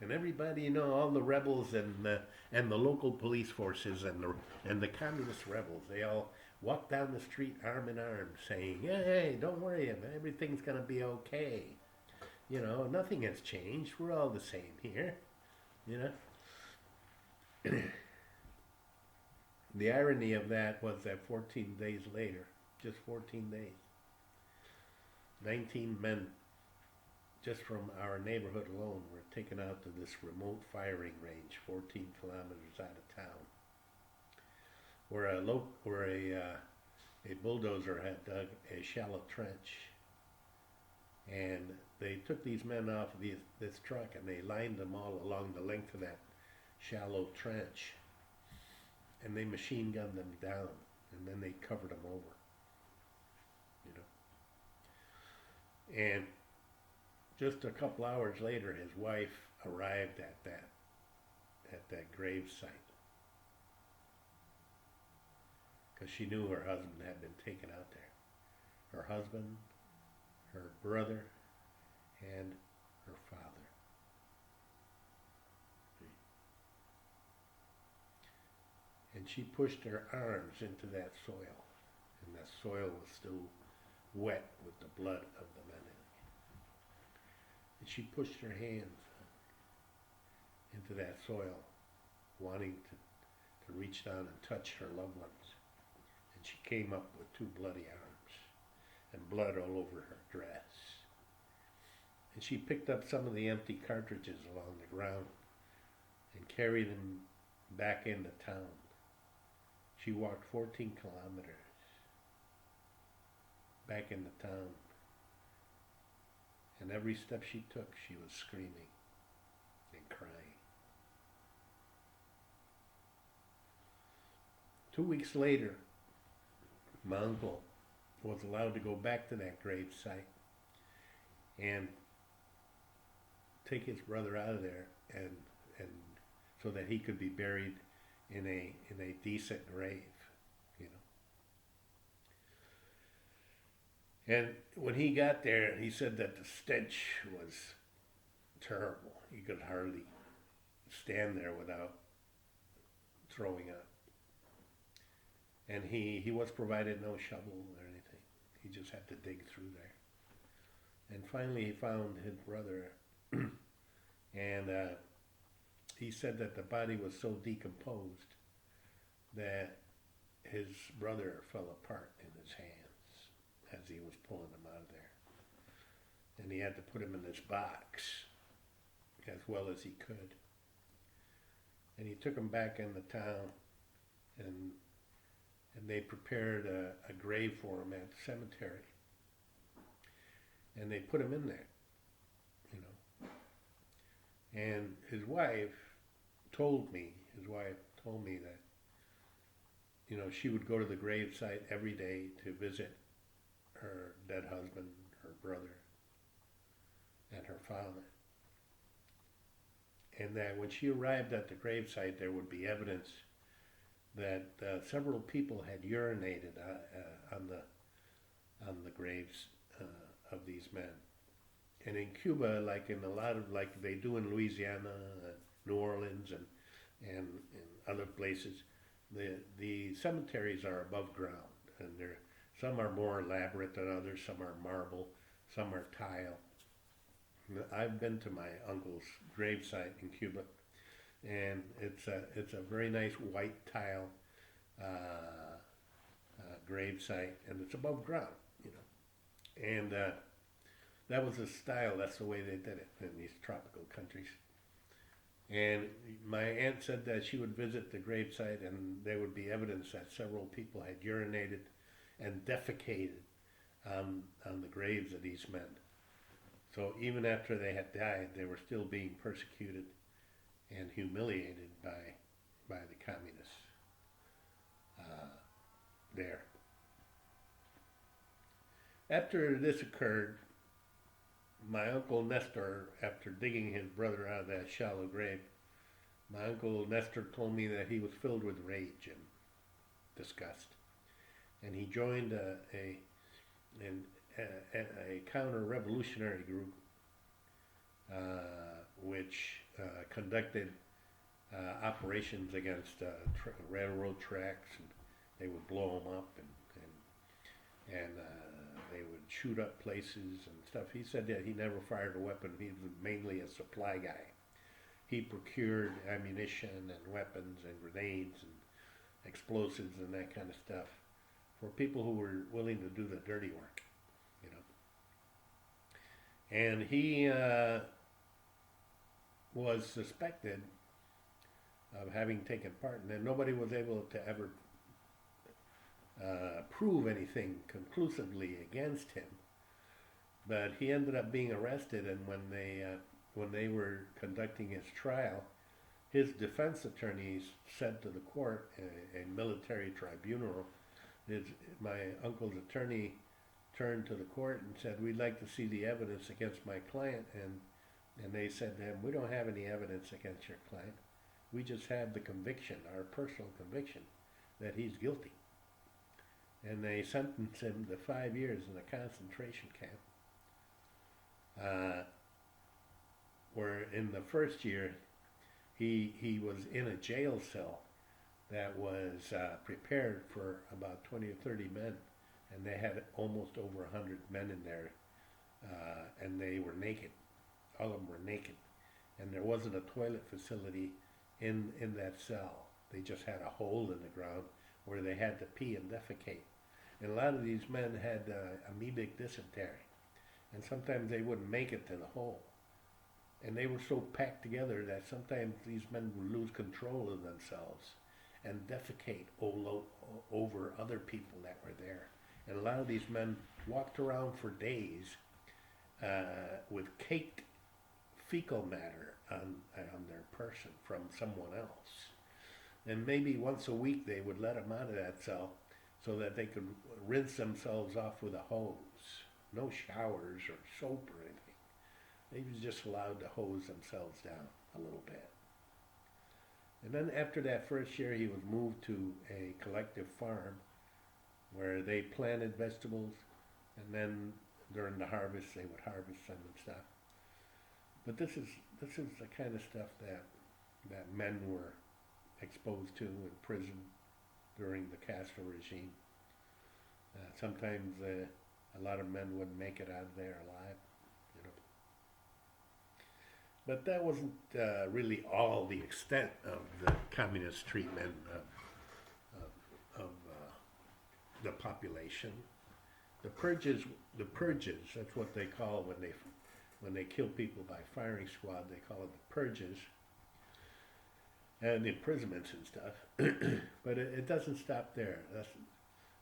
And everybody, all the rebels and the local police forces and the communist rebels, they all walk down the street arm in arm, saying, "Hey, don't worry, everything's gonna be okay. Nothing has changed. We're all the same here." You know. The irony of that was that 14 days later, just 14 days, 19 men just from our neighborhood alone were taken out to this remote firing range 14 kilometers out of town where a bulldozer had dug a shallow trench, and they took these men off this truck and they lined them all along the length of that shallow trench, and they machine gunned them down, and then they covered them over, and just a couple hours later his wife arrived at that grave site because she knew her husband had been taken out there. Her husband, her brother, and her father. And she pushed her arms into that soil, and that soil was still wet with the blood of the men in it. And she pushed her hands into that soil, wanting to reach down and touch her loved ones. And she came up with two bloody arms and blood all over her dress. And she picked up some of the empty cartridges along the ground and carried them back into town. She walked 14 kilometers back into town. And every step she took, she was screaming and crying. 2 weeks later, my uncle was allowed to go back to that grave site and take his brother out of there, and so that he could be buried in a decent grave, And when he got there, he said that the stench was terrible. He could hardly stand there without throwing up. And he was provided no shovel or anything. He just had to dig through there. And finally he found his brother, and he said that the body was so decomposed that his brother fell apart in his hands as he was pulling him out of there. And he had to put him in this box as well as he could. And he took him back into town, and they prepared a grave for him at the cemetery. And they put him in there, And his wife told me that, she would go to the grave site every day to visit her dead husband, her brother, and her father. And that when she arrived at the gravesite, there would be evidence that several people had urinated on the graves of these men. And in Cuba, like in a lot of, like they do in Louisiana, New Orleans, and other places, the cemeteries are above ground, and some are more elaborate than others. Some are marble, some are tile. I've been to my uncle's gravesite in Cuba, and it's a very nice white tile gravesite, and it's above ground, And that was the style. That's the way they did it in these tropical countries. And my aunt said that she would visit the gravesite, and there would be evidence that several people had urinated and defecated on the graves of these men. So even after they had died, they were still being persecuted and humiliated by the communists there. After this occurred, my Uncle Nestor, after digging his brother out of that shallow grave, my Uncle Nestor told me that he was filled with rage and disgust. And he joined a counter-revolutionary group which conducted operations against railroad tracks, and they would blow them up, and they would shoot up places and stuff. He said that he never fired a weapon. He was mainly a supply guy. He procured ammunition and weapons and grenades and explosives and that kind of stuff for people who were willing to do the dirty work, you know. And he was suspected of having taken part, and then nobody was able to ever prove anything conclusively against him. But he ended up being arrested, and when they were conducting his trial, his defense attorneys said to the court, a military tribunal, my uncle's attorney turned to the court and said, "We'd like to see the evidence against my client," and they said to him, "We don't have any evidence against your client. We just have the conviction, our personal conviction, that he's guilty." And they sentenced him to 5 years in a concentration camp. Where in the first year, he was in a jail cell that was prepared for about 20 or 30 men, and they had almost over 100 men in there, and they were naked. All of them were naked, and there wasn't a toilet facility in that cell. They just had a hole in the ground where they had to pee and defecate. And a lot of these men had amoebic dysentery, and sometimes they wouldn't make it to the hole. And they were so packed together that sometimes these men would lose control of themselves and defecate over other people that were there. And a lot of these men walked around for days with caked fecal matter on their person from someone else. And maybe once a week they would let them out of that cell so that they could rinse themselves off with a hose. No showers or soap or anything. They was just allowed to hose themselves down a little bit. And then after that first year, he was moved to a collective farm where they planted vegetables, and then during the harvest they would harvest them and stuff. But this is the kind of stuff that men were exposed to in prison during the Castro regime. Sometimes a lot of men wouldn't make it out of there alive, you know. But that wasn't really all the extent of the communist treatment of the population. The purges, that's what they call when they kill people by firing squad, they call it the purges. And the imprisonments and stuff. But it doesn't stop there.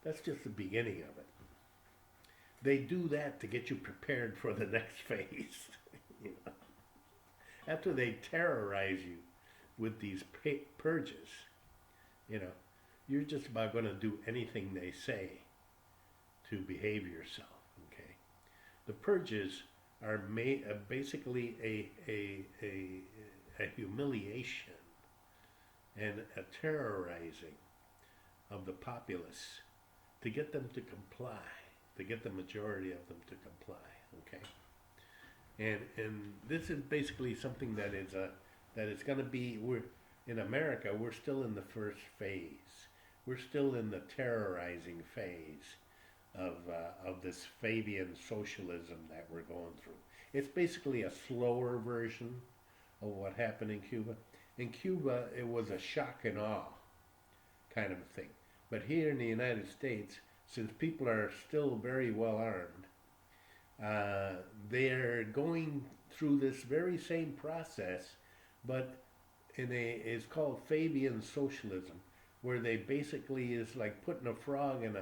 That's just the beginning of it. They do that to get you prepared for the next phase. You know? After they terrorize you with these purges, you know, you're just about going to do anything they say to behave yourself. Okay, the purges are basically a humiliation and a terrorizing of the populace to get them to comply, to get the majority of them to comply. Okay, and this is basically something that is going to be. We're in America. We're still in the first phase. We're still in the terrorizing phase of this Fabian socialism that we're going through. It's basically a slower version of what happened in Cuba. In Cuba, it was a shock and awe kind of a thing. But here in the United States, since people are still very well armed, they're going through this very same process, but it's called Fabian socialism, where they basically is like putting a frog in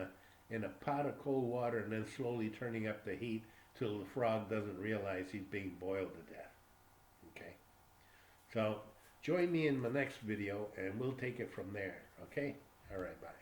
a pot of cold water and then slowly turning up the heat till the frog doesn't realize he's being boiled to death. Okay? So join me in my next video and we'll take it from there. Okay? All right, bye.